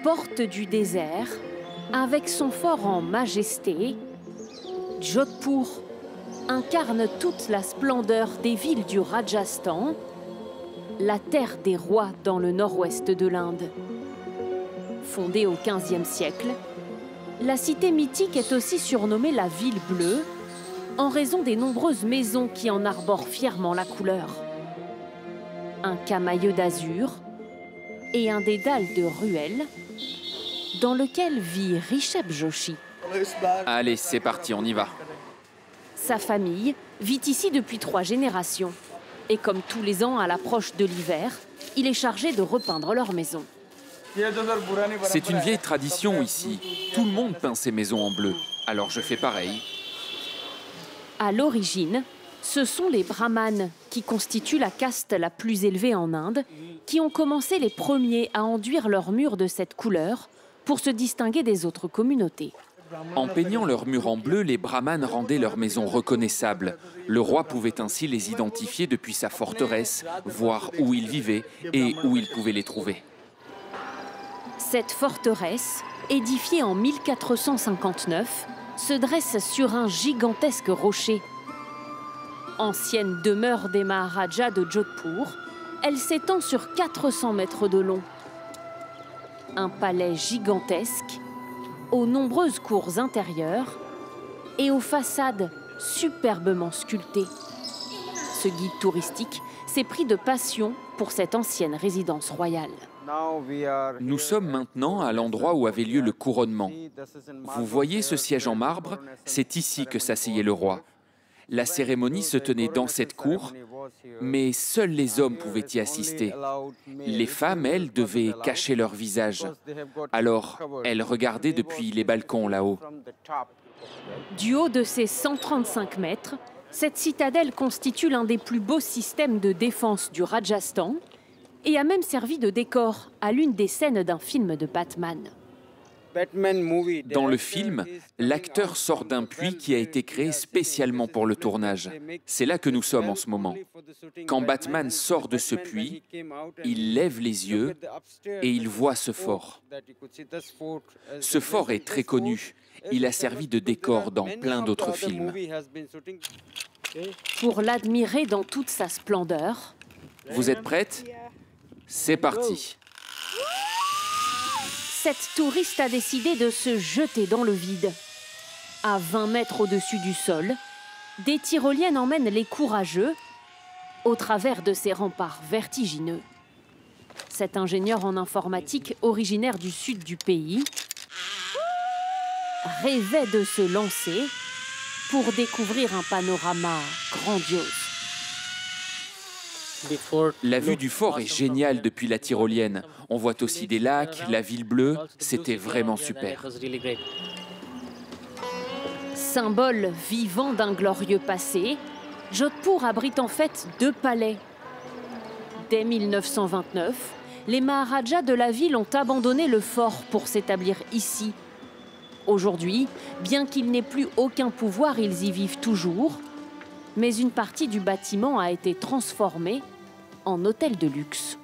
porte du désert, avec son fort en majesté, Jodhpur incarne toute la splendeur des villes du Rajasthan, la terre des rois dans le nord-ouest de l'Inde. Fondée au XVe siècle, la cité mythique est aussi surnommée la Ville Bleue en raison des nombreuses maisons qui en arborent fièrement la couleur. Un camailleux d'azur et un dédale de ruelles dans lequel vit Rishabh Joshi. Allez, c'est parti, on y va. Sa famille vit ici depuis 3 générations. Et comme tous les ans à l'approche de l'hiver, il est chargé de repeindre leur maison. C'est une vieille tradition ici. Tout le monde peint ses maisons en bleu. Alors je fais pareil. À l'origine, ce sont les brahmanes, qui constituent la caste la plus élevée en Inde, qui ont commencé les premiers à enduire leurs murs de cette couleur pour se distinguer des autres communautés. En peignant leurs murs en bleu, les brahmanes rendaient leurs maisons reconnaissables. Le roi pouvait ainsi les identifier depuis sa forteresse, voir où ils vivaient et où il pouvait les trouver. Cette forteresse, édifiée en 1459, se dresse sur un gigantesque rocher. Ancienne demeure des Maharajas de Jodhpur, elle s'étend sur 400 mètres de long. Un palais gigantesque, aux nombreuses cours intérieures et aux façades superbement sculptées. Ce guide touristique s'est pris de passion pour cette ancienne résidence royale. Nous sommes maintenant à l'endroit où avait lieu le couronnement. Vous voyez ce siège en marbre? C'est ici que s'asseyait le roi. La cérémonie se tenait dans cette cour, mais seuls les hommes pouvaient y assister. Les femmes, elles, devaient cacher leur visage. Alors, elles regardaient depuis les balcons là-haut. Du haut de ses 135 mètres, cette citadelle constitue l'un des plus beaux systèmes de défense du Rajasthan et a même servi de décor à l'une des scènes d'un film de Batman. Dans le film, l'acteur sort d'un puits qui a été créé spécialement pour le tournage. C'est là que nous sommes en ce moment. Quand Batman sort de ce puits, il lève les yeux et il voit ce fort. Ce fort est très connu. Il a servi de décor dans plein d'autres films. Pour l'admirer dans toute sa splendeur, vous êtes prêtes? C'est parti. Cette touriste a décidé de se jeter dans le vide. À 20 mètres au-dessus du sol, des tyroliennes emmènent les courageux au travers de ces remparts vertigineux. Cet ingénieur en informatique, originaire du sud du pays, rêvait de se lancer pour découvrir un panorama grandiose. La vue du fort est géniale depuis la tyrolienne. On voit aussi des lacs, la ville bleue. C'était vraiment super. Symbole vivant d'un glorieux passé, Jodhpur abrite en fait 2 palais. Dès 1929, les Maharajas de la ville ont abandonné le fort pour s'établir ici. Aujourd'hui, bien qu'il n'ait plus aucun pouvoir, ils y vivent toujours. Mais une partie du bâtiment a été transformée en hôtel de luxe.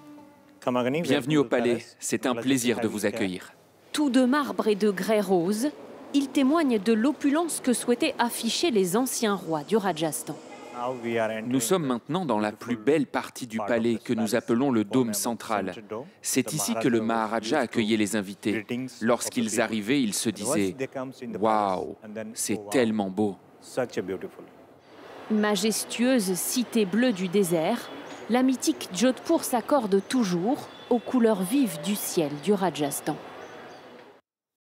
Bienvenue au palais, c'est un plaisir de vous accueillir. Tout de marbre et de grès rose, il témoigne de l'opulence que souhaitaient afficher les anciens rois du Rajasthan. Nous sommes maintenant dans la plus belle partie du palais que nous appelons le dôme central. C'est ici que le Maharaja accueillait les invités. Lorsqu'ils arrivaient, ils se disaient « Waouh, c'est tellement beau !» Majestueuse cité bleue du désert, la mythique Jodhpur s'accorde toujours aux couleurs vives du ciel du Rajasthan.